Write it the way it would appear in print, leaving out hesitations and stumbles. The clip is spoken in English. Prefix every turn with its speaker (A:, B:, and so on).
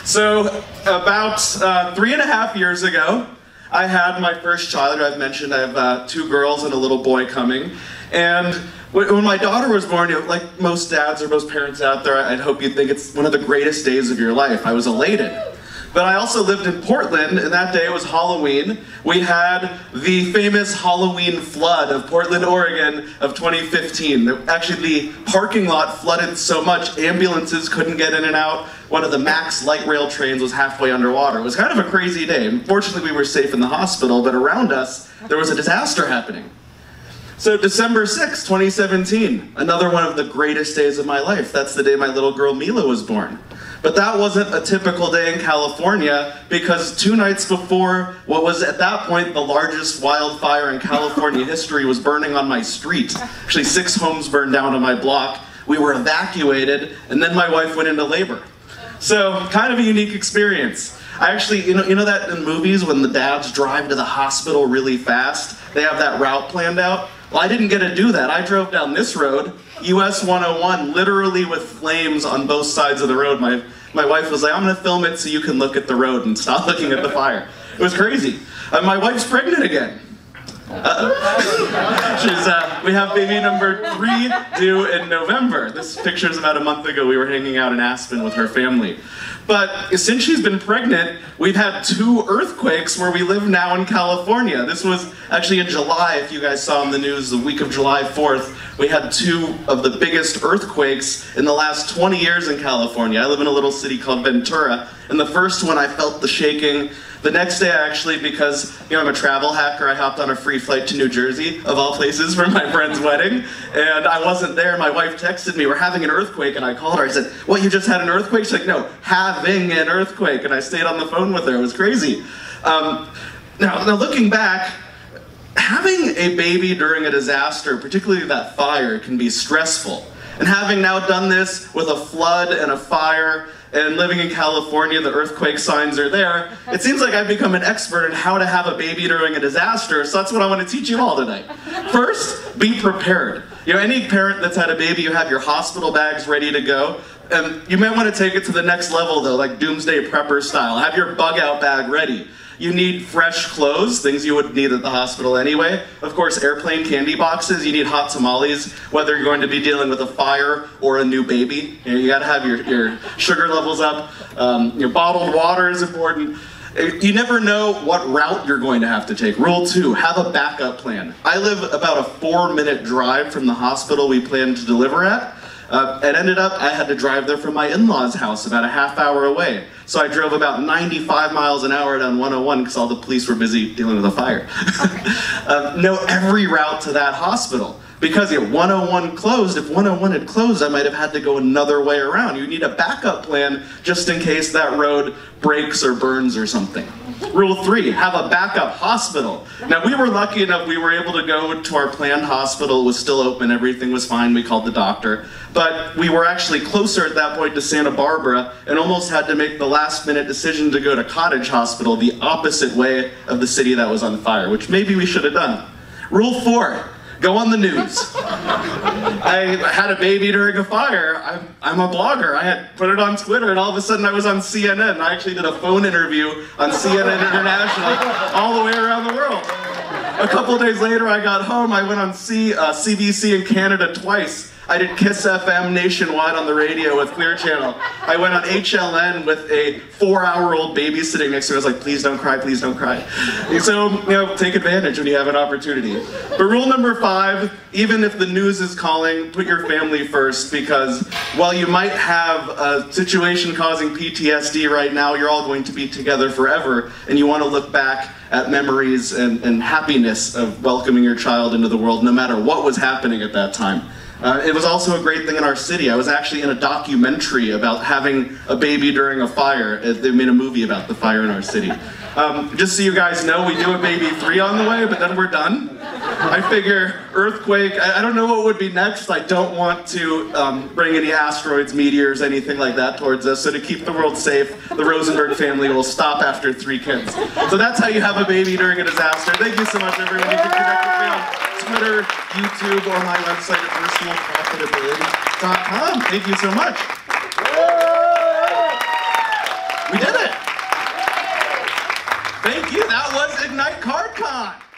A: So about 3.5 years ago, I had my first child. I've mentioned I have 2 girls and a little boy coming. And when my daughter was born, you know, like most dads or most parents out there, I'd hope you'd think it's one of the greatest days of your life. I was elated. But I also lived in Portland, and that day it was Halloween. We had the famous Halloween flood of Portland, Oregon of 2015. Actually, the parking lot flooded so much, ambulances couldn't get in and out. One of the MAX light rail trains was halfway underwater. It was kind of a crazy day. Fortunately, we were safe in the hospital, but around us, there was a disaster happening. So December 6, 2017, another one of the greatest days of my life. That's the day my little girl Mila was born. But that wasn't a typical day in California, because 2 nights before what was at that point the largest wildfire in California history was burning on my street. Actually, 6 homes burned down on my block. We were evacuated, and then my wife went into labor. So, kind of a unique experience. I actually, you know that in movies when the dads drive to the hospital really fast, they have that route planned out? Well, I didn't get to do that. I drove down this road, US 101, literally with flames on both sides of the road. My wife was like, I'm gonna film it so you can look at the road and stop looking at the fire. It was crazy. My wife's pregnant again. We have baby number 3 due in November. This picture's about a month ago. We were hanging out in Aspen with her family. But since she's been pregnant, we've had 2 earthquakes where we live now in California. This was actually in July, if you guys saw in the news, the week of July 4th. We had 2 of the biggest earthquakes in the last 20 years in California. I live in a little city called Ventura, and the first one I felt the shaking. The next day, actually, because I'm a travel hacker, I hopped on a free flight to New Jersey, of all places, for my friend's wedding, and I wasn't there. My wife texted me, we're having an earthquake, and I called her. I said, what, you just had an earthquake? She's like, no, having an earthquake, and I stayed on the phone with her. It was crazy. Now, looking back, having a baby during a disaster, particularly that fire, can be stressful. And having now done this with a flood and a fire, and living in California, the earthquake signs are there, it seems like I've become an expert in how to have a baby during a disaster, so that's what I want to teach you all tonight. First, be prepared. Any parent that's had a baby, you have your hospital bags ready to go. And you may want to take it to the next level though, like doomsday prepper style. Have your bug out bag ready. You need fresh clothes, things you would need at the hospital anyway. Of course, airplane candy boxes. You need hot tamales, whether you're going to be dealing with a fire or a new baby. You gotta have your sugar levels up. Your bottled water is important. You never know what route you're going to have to take. Rule 2, have a backup plan. I live about a 4-minute drive from the hospital we plan to deliver at. It ended up, I had to drive there from my in-laws' house about a half hour away. So I drove about 95 miles an hour down 101 because all the police were busy dealing with a fire. Know every route to that hospital. Because 101 closed, if 101 had closed, I might have had to go another way around. You need a backup plan just in case that road breaks or burns or something. Rule 3, have a backup hospital. Now we were lucky enough, we were able to go to our planned hospital. It was still open, everything was fine, we called the doctor. But we were actually closer at that point to Santa Barbara and almost had to make the last minute decision to go to Cottage Hospital, the opposite way of the city that was on fire, which maybe we should have done. Rule 4, go on the news. I had a baby during a fire. I'm a blogger. I had put it on Twitter and all of a sudden I was on CNN. I actually did a phone interview on CNN International all the way around the world. A couple days later I got home. I went on CBC in Canada twice. I did KISS FM nationwide on the radio with Clear Channel. I went on HLN with a 4-hour-old baby sitting next to me. I was like, please don't cry, please don't cry. So, take advantage when you have an opportunity. But rule number 5, even if the news is calling, put your family first, because while you might have a situation causing PTSD right now, you're all going to be together forever, and you want to look back at memories and happiness of welcoming your child into the world, no matter what was happening at that time. It was also a great thing in our city. I was actually in a documentary about having a baby during a fire. They made a movie about the fire in our city. Just so you guys know, we do have baby 3 on the way, but then we're done. I figure earthquake, I don't know what would be next. I don't want to bring any asteroids, meteors, anything like that towards us. So to keep the world safe, the Rosenberg family will stop after 3 kids. So that's how you have a baby during a disaster. Thank you so much, everyone. You can connect with me on Twitter, YouTube, or my website at personalprofitability.com. Thank you so much. We did it! Thank you, that was Ignite CardCon!